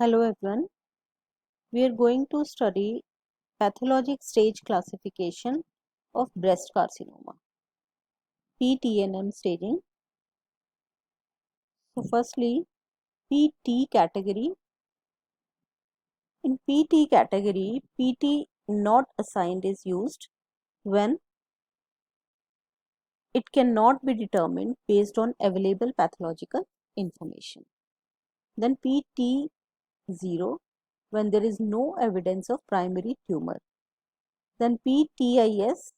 Hello everyone, we are going to study pathologic stage classification of breast carcinoma, PTNM staging. So firstly, PT category. In PT category, PT not assigned is used when it cannot be determined based on available pathological information. Then PT0 when there is no evidence of primary tumor. Then PTIS,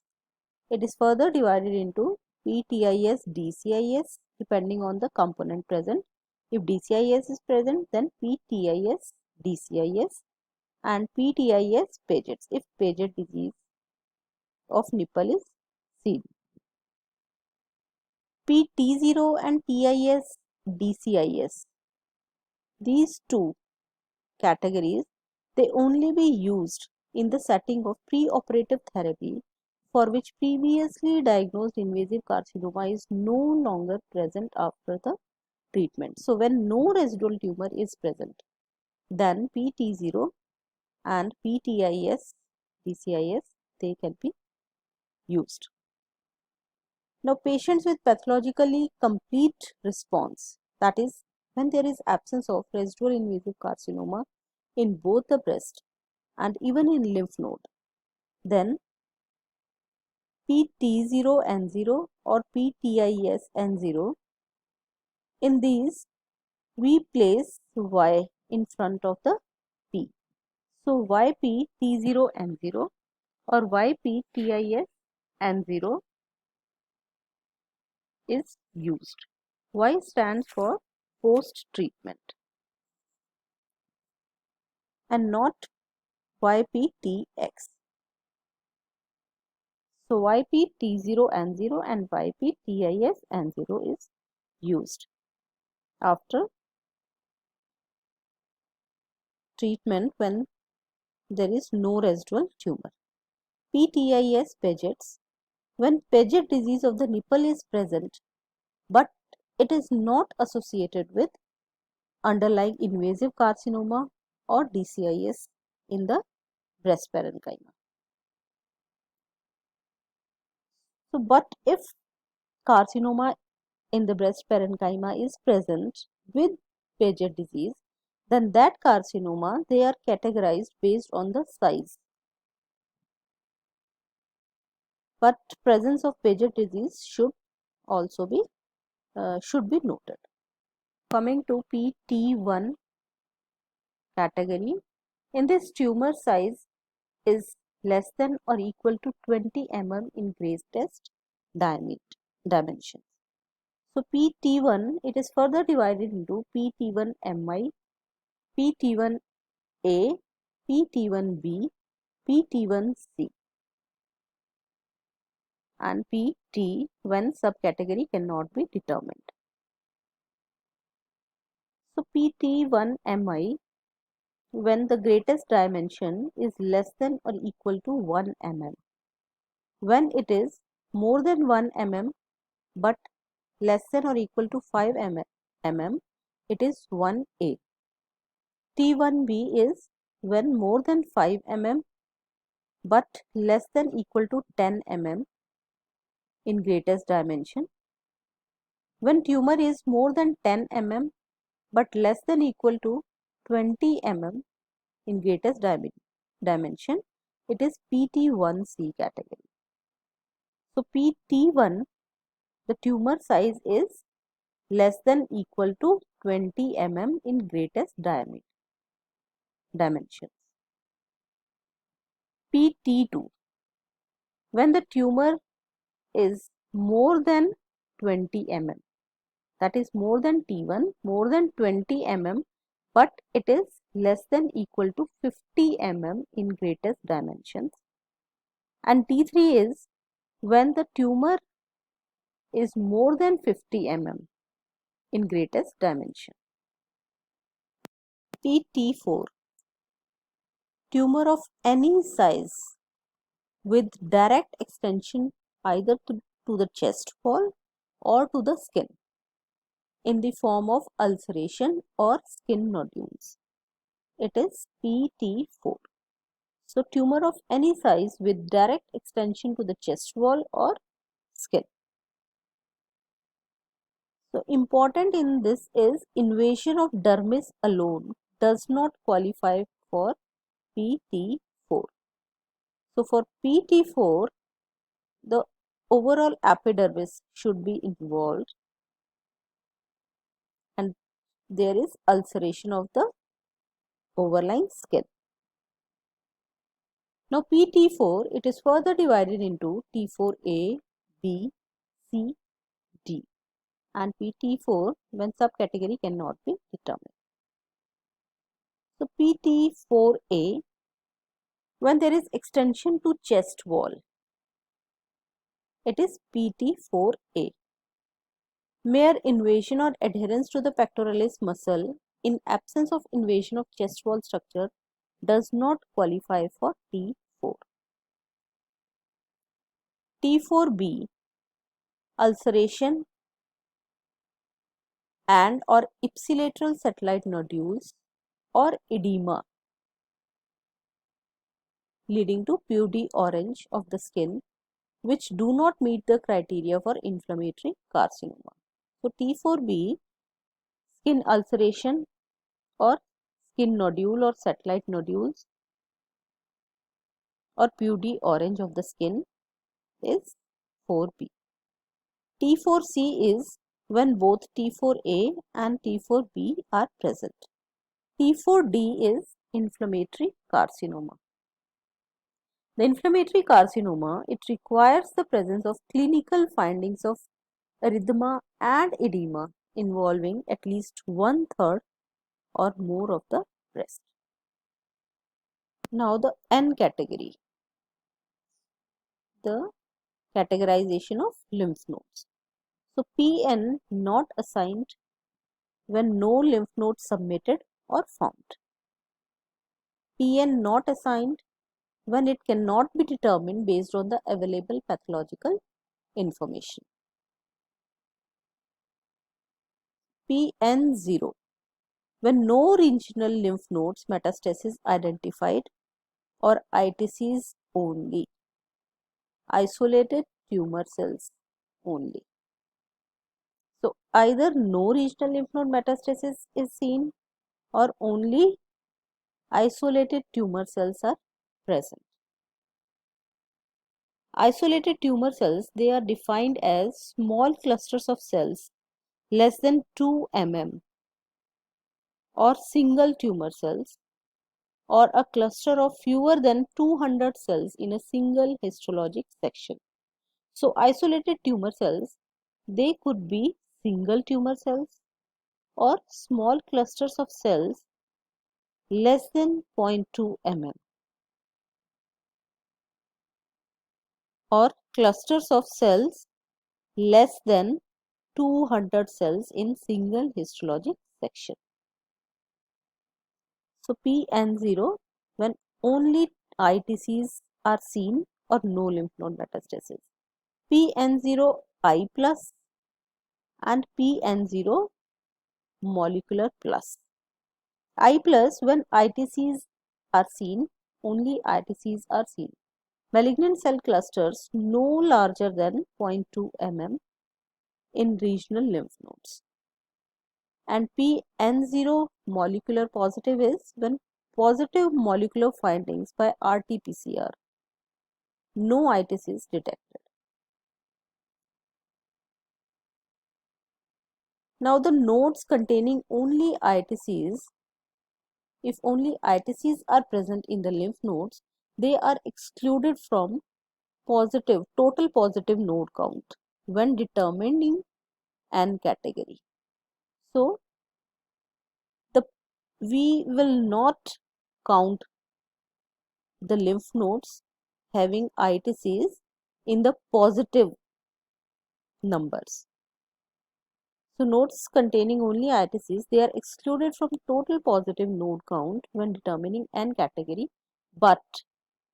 it is further divided into PTIS, DCIS depending on the component present. If DCIS is present, then PTIS, DCIS and PTIS Paget's if Paget disease of nipple is seen. PT0 and TIS, DCIS, these two categories, they only be used in the setting of preoperative therapy for which previously diagnosed invasive carcinoma is no longer present after the treatment. So when no residual tumor is present, then PT0 and PTIS, DCIS, they can be used. Now patients with pathologically complete response, that is when there is absence of residual invasive carcinoma in both the breast and even in lymph node, then PT0N0 or PTIS-N0, in these we place Y in front of the P. So YPT0N0 or YPTIS-N0 is used. Y stands for post treatment and not YPTX. So YPT0N0 and YPTIS-N0 is used after treatment when there is no residual tumor. PTIS Paget's, when Paget disease of the nipple is present but it is not associated with underlying invasive carcinoma or DCIS in the breast parenchyma. So, but if carcinoma in the breast parenchyma is present with Paget disease, then that carcinoma, they are categorized based on the size. But presence of Paget disease should also be noted. Coming to PT1 category, in this tumor size is less than or equal to 20 mm in greatest dimensions. So PT1, it is further divided into PT1MI, PT1A, PT1B, PT1C and PT when subcategory cannot be determined. So PT1MI when the greatest dimension is less than or equal to 1 mm. When it is more than 1 mm but less than or equal to 5 mm, it is 1A. T1B is when more than 5 mm but less than equal to 10 mm in greatest dimension. When tumor is more than 10 mm but less than equal to 20 mm in greatest dimension, it is PT1C category. So PT1, the tumor size is less than equal to 20 mm in greatest dimensions. PT2, when the tumor is more than 20 mm, that is more than T1, more than 20 mm, but it is less than equal to 50 mm in greatest dimensions. And T3 is when the tumor is more than 50 mm in greatest dimension. PT4, tumor of any size with direct extension either to the chest wall or to the skin in the form of ulceration or skin nodules. it is PT4. So tumor of any size with direct extension to the chest wall or skin. So important in this is invasion of dermis alone does not qualify for PT4. So for PT4, the overall epidermis should be involved and there is ulceration of the overlying skin. Now PT4, it is further divided into T4A, B, C, D, and PT4 when subcategory cannot be determined. So PT4A, when there is extension to chest wall, it is PT4A. Mere invasion or adherence to the pectoralis muscle in absence of invasion of chest wall structure does not qualify for T4. T4B, ulceration and or ipsilateral satellite nodules or edema leading to pudgy orange of the skin which do not meet the criteria for inflammatory carcinoma. So T4B, skin ulceration or skin nodule or satellite nodules or pudgy orange of the skin is 4B. T4C is when both T4A and T4B are present. T4D is inflammatory carcinoma. The inflammatory carcinoma, it requires the presence of clinical findings of erythema and edema involving at least 1/3 or more of the breast. Now the N category, the categorization of lymph nodes. So PN not assigned when no lymph node submitted or found. PN not assigned when it cannot be determined based on the available pathological information. PN0 when no regional lymph nodes metastasis identified or ITCs only, isolated tumor cells only. So either no regional lymph node metastasis is seen or only isolated tumor cells are present. Isolated tumor cells, they are defined as small clusters of cells less than 2 mm or single tumor cells or a cluster of fewer than 200 cells in a single histologic section. So isolated tumor cells, they could be single tumor cells or small clusters of cells less than 0.2 mm or clusters of cells less than 200 cells in single histologic section. So PN0 when only ITCs are seen or no lymph node metastasis. PN0I plus and PN0 molecular plus. I plus when ITCs are seen, only ITCs are seen. Malignant cell clusters no larger than 0.2 mm in regional lymph nodes. And PN0 molecular positive is when positive molecular findings by RT-PCR, no ITCs detected. Now the nodes containing only ITCs, if only ITCs are present in the lymph nodes, they are excluded from total positive node count when determining N category. So we will not count the lymph nodes having ITCs in the positive numbers. So nodes containing only ITCs, they are excluded from total positive node count when determining N category, but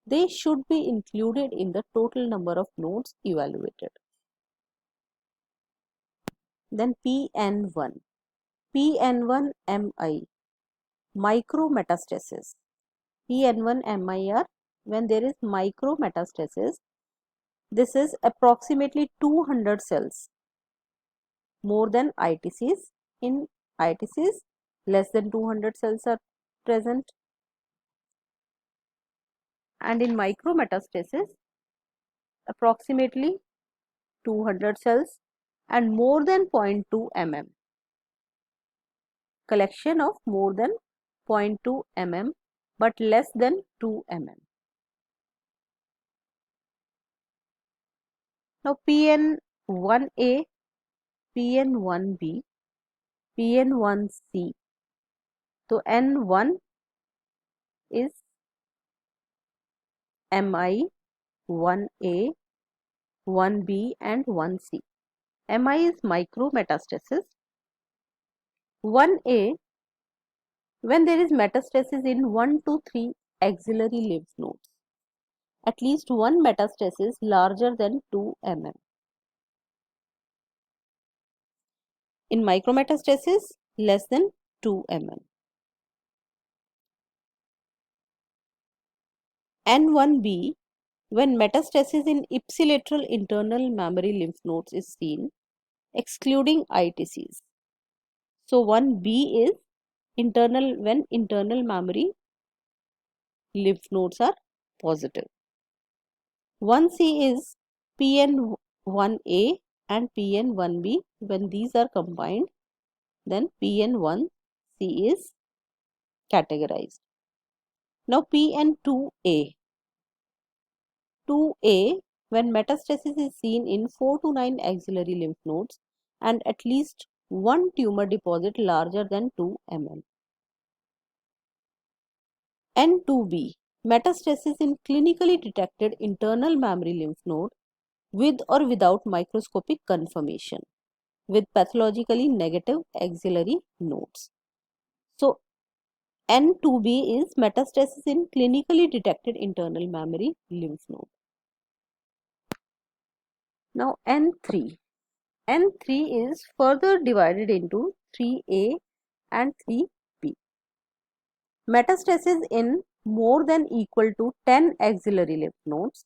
they should be included in the total number of nodes evaluated. Then PN1, PN1MI, micrometastasis. PN1MIR, when there is micrometastasis, this is approximately 200 cells, more than ITCs. In ITCs, less than 200 cells are present, and in micrometastasis, approximately 200 cells and more than 0.2 mm. Collection of more than 0.2 mm but less than 2 mm. Now PN1A, PN1B, PN1C. So N1 is MI, 1A, 1B and 1C. MI is micrometastasis. 1A, when there is metastasis in 1 to 3 axillary lymph nodes. At least one metastasis larger than 2 mm. In micrometastasis, less than 2 mm. N1B, when metastasis in ipsilateral internal mammary lymph nodes is seen, excluding ITCs. So 1B is internal when internal mammary lymph nodes are positive. 1C is PN1A and PN1B. When these are combined, then PN1C is categorized. Now PN2A. 2A, when metastasis is seen in 4 to 9 axillary lymph nodes and at least one tumor deposit larger than 2 mm. N2B, metastasis in clinically detected internal mammary lymph node with or without microscopic confirmation with pathologically negative axillary nodes. So N2B is metastasis in clinically detected internal mammary lymph node. Now N3. N3 is further divided into 3A and 3B. Metastasis in more than equal to 10 axillary lymph nodes,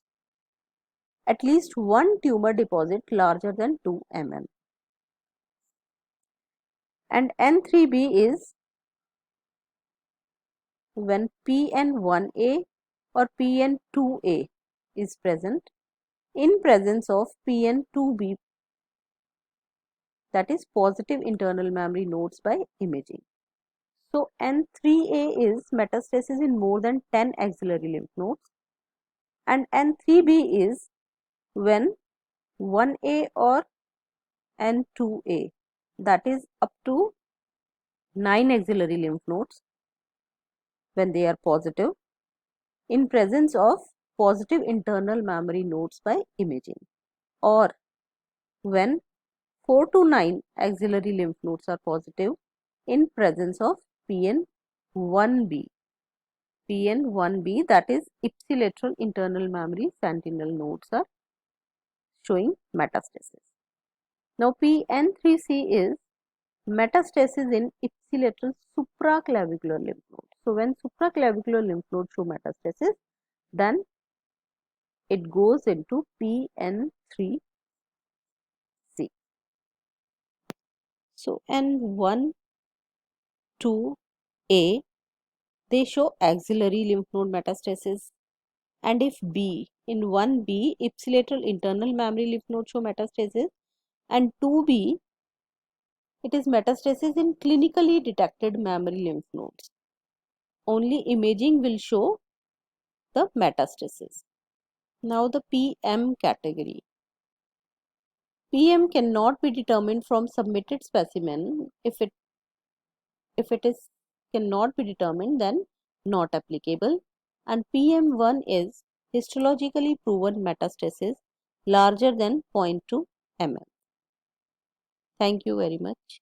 at least one tumor deposit larger than 2 mm. And N3B is when PN1A or PN2A is present in presence of PN2B, that is positive internal mammary nodes by imaging. So N3A is metastasis in more than 10 axillary lymph nodes and N3B is when 1A or N2A, that is up to 9 axillary lymph nodes, when they are positive in presence of positive internal mammary nodes by imaging, or when 4 to 9 axillary lymph nodes are positive in presence of PN1B. PN1B, that is ipsilateral internal mammary sentinel nodes are showing metastasis. Now PN3C is metastasis in ipsilateral supraclavicular lymph node. So when supraclavicular lymph node show metastasis, then it goes into PN3C. So N1, 2A, they show axillary lymph node metastasis, and if B, in 1B, ipsilateral internal mammary lymph node show metastasis, and 2B, it is metastasis in clinically detected mammary lymph nodes. Only imaging will show the metastasis. Now the PM category. PM cannot be determined from submitted specimen. If it is cannot be determined, then not applicable. And PM1 is histologically proven metastasis larger than 0.2 mm. Thank you very much.